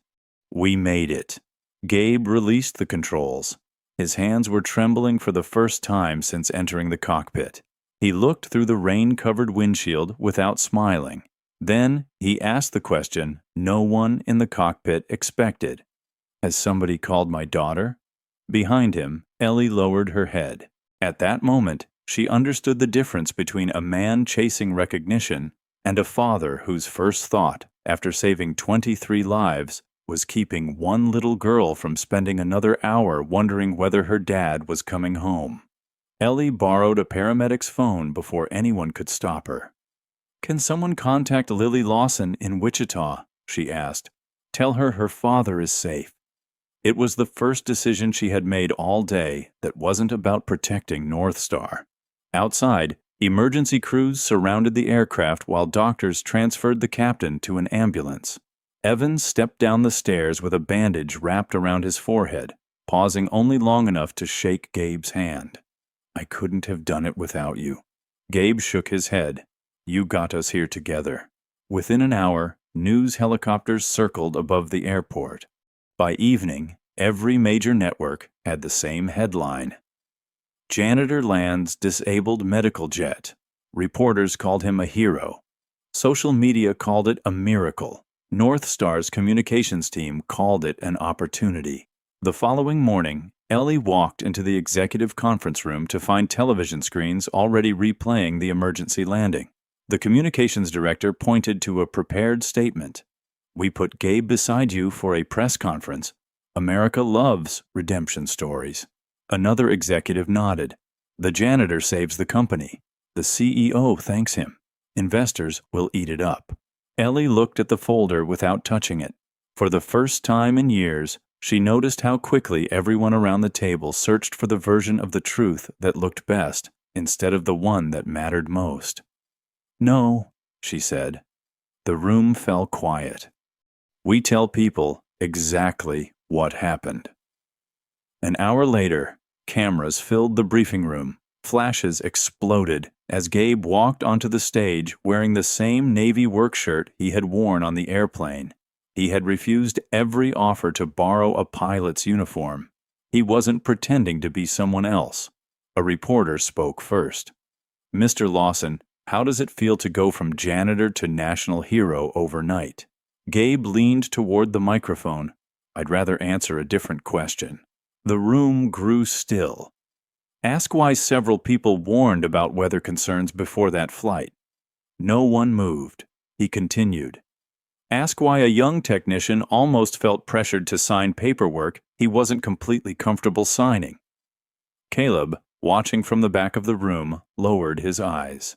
We made it. Gabe released the controls. His hands were trembling for the first time since entering the cockpit. He looked through the rain-covered windshield without smiling. Then he asked the question no one in the cockpit expected. Has somebody called my daughter? Behind him, Ellie lowered her head. At that moment, she understood the difference between a man chasing recognition and a father whose first thought, after saving 23 lives, was keeping one little girl from spending another hour wondering whether her dad was coming home. Ellie borrowed a paramedic's phone before anyone could stop her. Can someone contact Lily Lawson in Wichita? She asked. Tell her father is safe. It was the first decision she had made all day that wasn't about protecting North Star. Outside, emergency crews surrounded the aircraft while doctors transferred the captain to an ambulance. Evan stepped down the stairs with a bandage wrapped around his forehead, pausing only long enough to shake Gabe's hand. I couldn't have done it without you. Gabe shook his head. You got us here together. Within an hour, news helicopters circled above the airport. By evening, every major network had the same headline. Janitor lands disabled medical jet. Reporters called him a hero. Social media called it a miracle. North Star's communications team called it an opportunity. The following morning, Ellie walked into the executive conference room to find television screens already replaying the emergency landing. The communications director pointed to a prepared statement. We put Gabe beside you for a press conference. America loves redemption stories. Another executive nodded. The janitor saves the company. The CEO thanks him. Investors will eat it up. Ellie looked at the folder without touching it. For the first time in years, she noticed how quickly everyone around the table searched for the version of the truth that looked best instead of the one that mattered most. No, she said. The room fell quiet. We tell people exactly what happened. An hour later, cameras filled the briefing room. Flashes exploded as Gabe walked onto the stage wearing the same Navy work shirt he had worn on the airplane. He had refused every offer to borrow a pilot's uniform. He wasn't pretending to be someone else. A reporter spoke first. Mr. Lawson, how does it feel to go from janitor to national hero overnight? Gabe leaned toward the microphone. I'd rather answer a different question. The room grew still. Ask why several people warned about weather concerns before that flight. No one moved. He continued. Ask why a young technician almost felt pressured to sign paperwork he wasn't completely comfortable signing. Caleb, watching from the back of the room, lowered his eyes.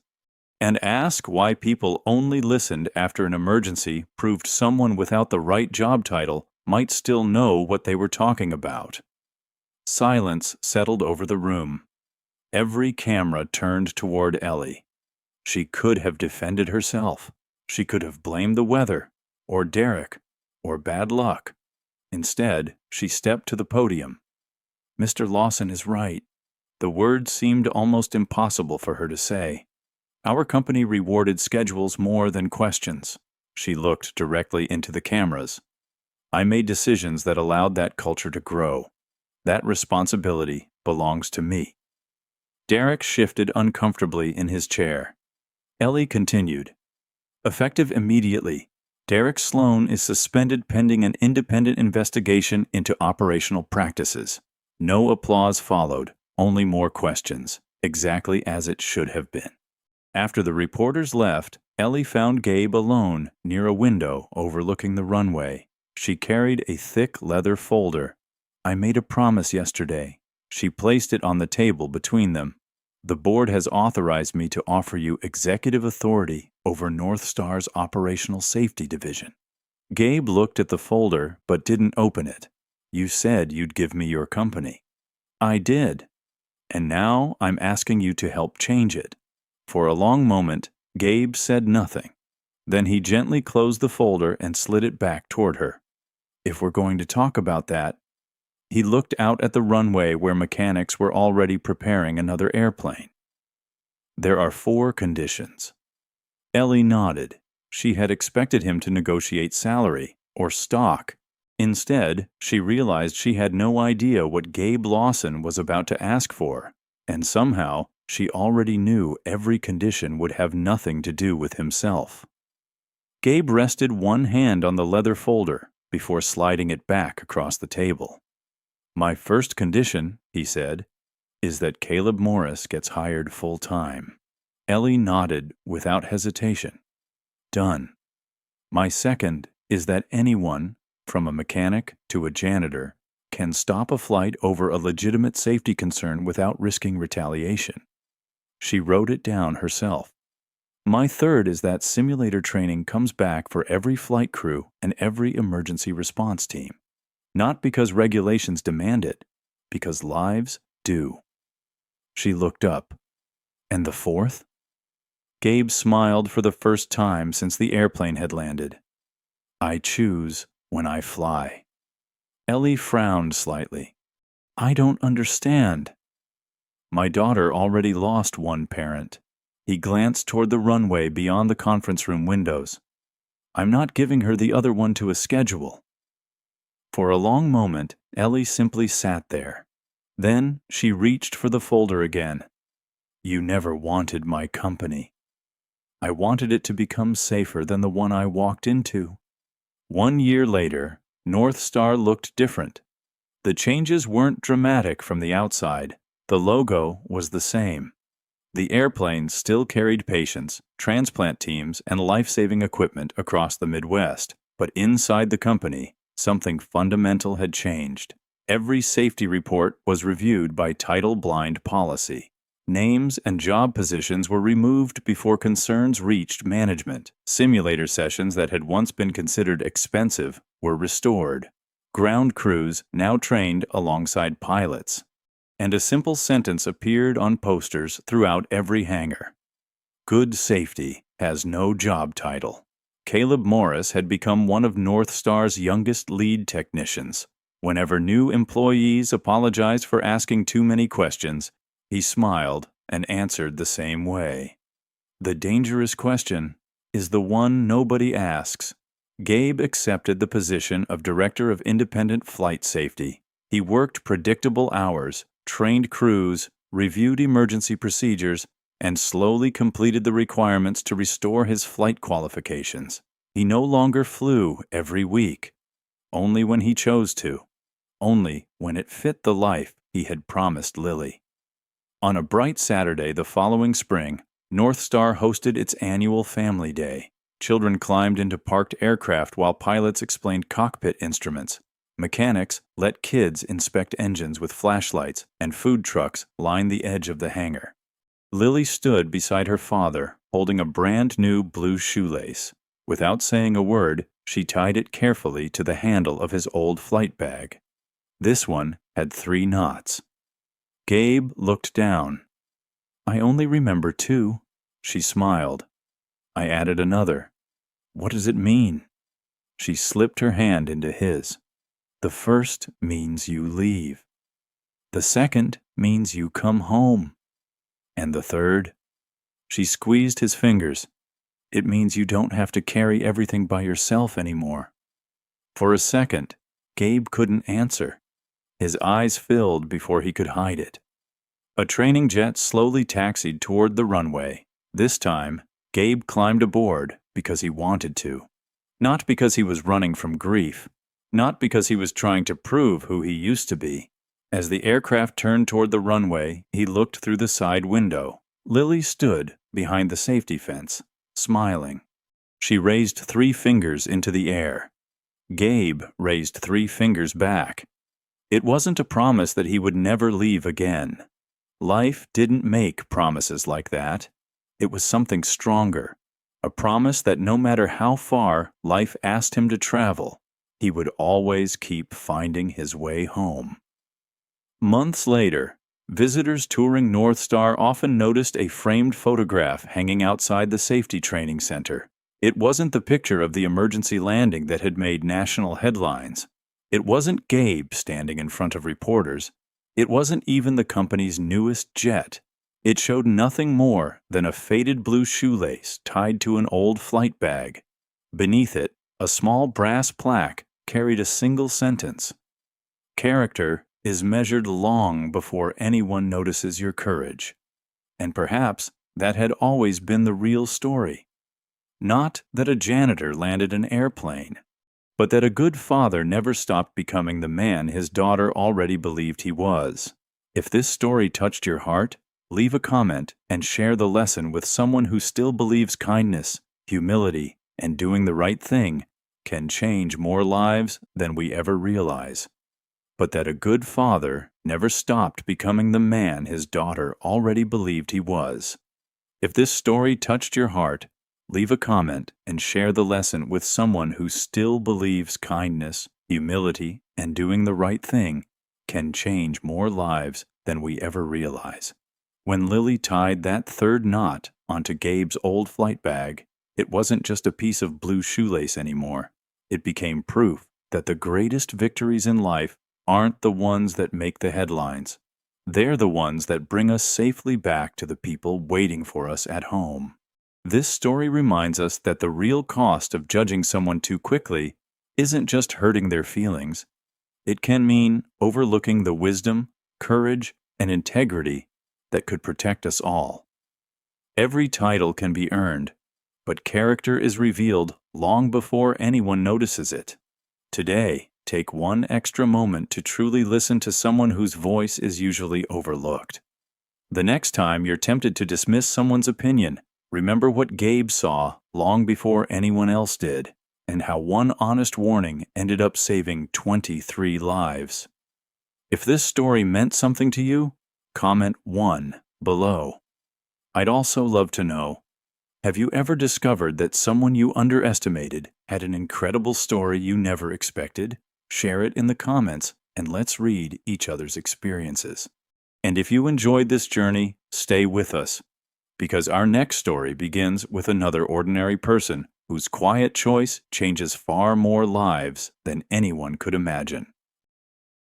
And ask why people only listened after an emergency proved someone without the right job title might still know what they were talking about. Silence settled over the room. Every camera turned toward Ellie. She could have defended herself. She could have blamed the weather, or Derek, or bad luck. Instead, she stepped to the podium. Mr. Lawson is right. The words seemed almost impossible for her to say. Our company rewarded schedules more than questions. She looked directly into the cameras. I made decisions that allowed that culture to grow. That responsibility belongs to me. Derek shifted uncomfortably in his chair. Ellie continued. Effective immediately, Derek Sloan is suspended pending an independent investigation into operational practices. No applause followed, only more questions, exactly as it should have been. After the reporters left, Ellie found Gabe alone near a window overlooking the runway. She carried a thick leather folder. I made a promise yesterday. She placed it on the table between them. The board has authorized me to offer you executive authority over North Star's Operational Safety Division. Gabe looked at the folder but didn't open it. You said you'd give me your company. I did. And now I'm asking you to help change it. For a long moment, Gabe said nothing. Then he gently closed the folder and slid it back toward her. If we're going to talk about that, he looked out at the runway where mechanics were already preparing another airplane. There are 4 conditions. Ellie nodded. She had expected him to negotiate salary or stock. Instead, she realized she had no idea what Gabe Lawson was about to ask for, and somehow she already knew every condition would have nothing to do with himself. Gabe rested one hand on the leather folder before sliding it back across the table. My first condition, he said, is that Caleb Morris gets hired full-time. Ellie nodded without hesitation. Done. My second is that anyone, from a mechanic to a janitor, can stop a flight over a legitimate safety concern without risking retaliation. She wrote it down herself. My third is that simulator training comes back for every flight crew and every emergency response team. Not because regulations demand it, because lives do. She looked up. And the fourth? Gabe smiled for the first time since the airplane had landed. I choose when I fly. Ellie frowned slightly. I don't understand. My daughter already lost one parent. He glanced toward the runway beyond the conference room windows. I'm not giving her the other one to a schedule. For a long moment, Ellie simply sat there. Then she reached for the folder again. You never wanted my company. I wanted it to become safer than the one I walked into. 1 year later, North Star looked different. The changes weren't dramatic from the outside. The logo was the same. The airplane still carried patients, transplant teams, and life-saving equipment across the Midwest, but inside the company, something fundamental had changed. Every safety report was reviewed by title-blind policy. Names and job positions were removed before concerns reached management. Simulator sessions that had once been considered expensive were restored. Ground crews now trained alongside pilots. And a simple sentence appeared on posters throughout every hangar. Good safety has no job title. Caleb Morris had become one of North Star's youngest lead technicians. Whenever new employees apologized for asking too many questions, he smiled and answered the same way. The dangerous question is the one nobody asks. Gabe accepted the position of Director of Independent Flight Safety. He worked predictable hours, trained crews, reviewed emergency procedures, and slowly completed the requirements to restore his flight qualifications. He no longer flew every week, only when he chose to, only when it fit the life he had promised Lily. On a bright Saturday the following spring, North Star hosted its annual Family Day. Children climbed into parked aircraft while pilots explained cockpit instruments. Mechanics let kids inspect engines with flashlights, and food trucks lined the edge of the hangar. Lily stood beside her father, holding a brand-new blue shoelace. Without saying a word, she tied it carefully to the handle of his old flight bag. This one had 3 knots. Gabe looked down. I only remember 2. She smiled. I added another. What does it mean? She slipped her hand into his. The first means you leave. The second means you come home. And the third? She squeezed his fingers. It means you don't have to carry everything by yourself anymore. For a second, Gabe couldn't answer. His eyes filled before he could hide it. A training jet slowly taxied toward the runway. This time, Gabe climbed aboard because he wanted to. Not because he was running from grief. Not because he was trying to prove who he used to be. As the aircraft turned toward the runway, he looked through the side window. Lily stood behind the safety fence, smiling. She raised 3 fingers into the air. Gabe raised 3 fingers back. It wasn't a promise that he would never leave again. Life didn't make promises like that. It was something stronger. A promise that no matter how far life asked him to travel, he would always keep finding his way home. Months later, visitors touring North Star often noticed a framed photograph hanging outside the safety training center. It wasn't the picture of the emergency landing that had made national headlines. It wasn't Gabe standing in front of reporters. It wasn't even the company's newest jet. It showed nothing more than a faded blue shoelace tied to an old flight bag. Beneath it, a small brass plaque carried a single sentence. Character is measured long before anyone notices your courage. And perhaps that had always been the real story. Not that a janitor landed an airplane, but that a good father never stopped becoming the man his daughter already believed he was. If this story touched your heart, leave a comment and share the lesson with someone who still believes kindness, humility, and doing the right thing can change more lives than we ever realize. But that a good father never stopped becoming the man his daughter already believed he was. If this story touched your heart, leave a comment and share the lesson with someone who still believes kindness, humility, and doing the right thing can change more lives than we ever realize. When Lily tied that 3rd knot onto Gabe's old flight bag, it wasn't just a piece of blue shoelace anymore. It became proof that the greatest victories in life aren't the ones that make the headlines. They're the ones that bring us safely back to the people waiting for us at home. This story reminds us that the real cost of judging someone too quickly isn't just hurting their feelings. It can mean overlooking the wisdom, courage, and integrity that could protect us all. Every title can be earned, but character is revealed long before anyone notices it. Today, take one extra moment to truly listen to someone whose voice is usually overlooked. The next time you're tempted to dismiss someone's opinion, remember what Gabe saw long before anyone else did, and how one honest warning ended up saving 23 lives. If this story meant something to you, comment 1 below. I'd also love to know, have you ever discovered that someone you underestimated had an incredible story you never expected? Share it in the comments, and let's read each other's experiences. And if you enjoyed this journey, stay with us, because our next story begins with another ordinary person whose quiet choice changes far more lives than anyone could imagine.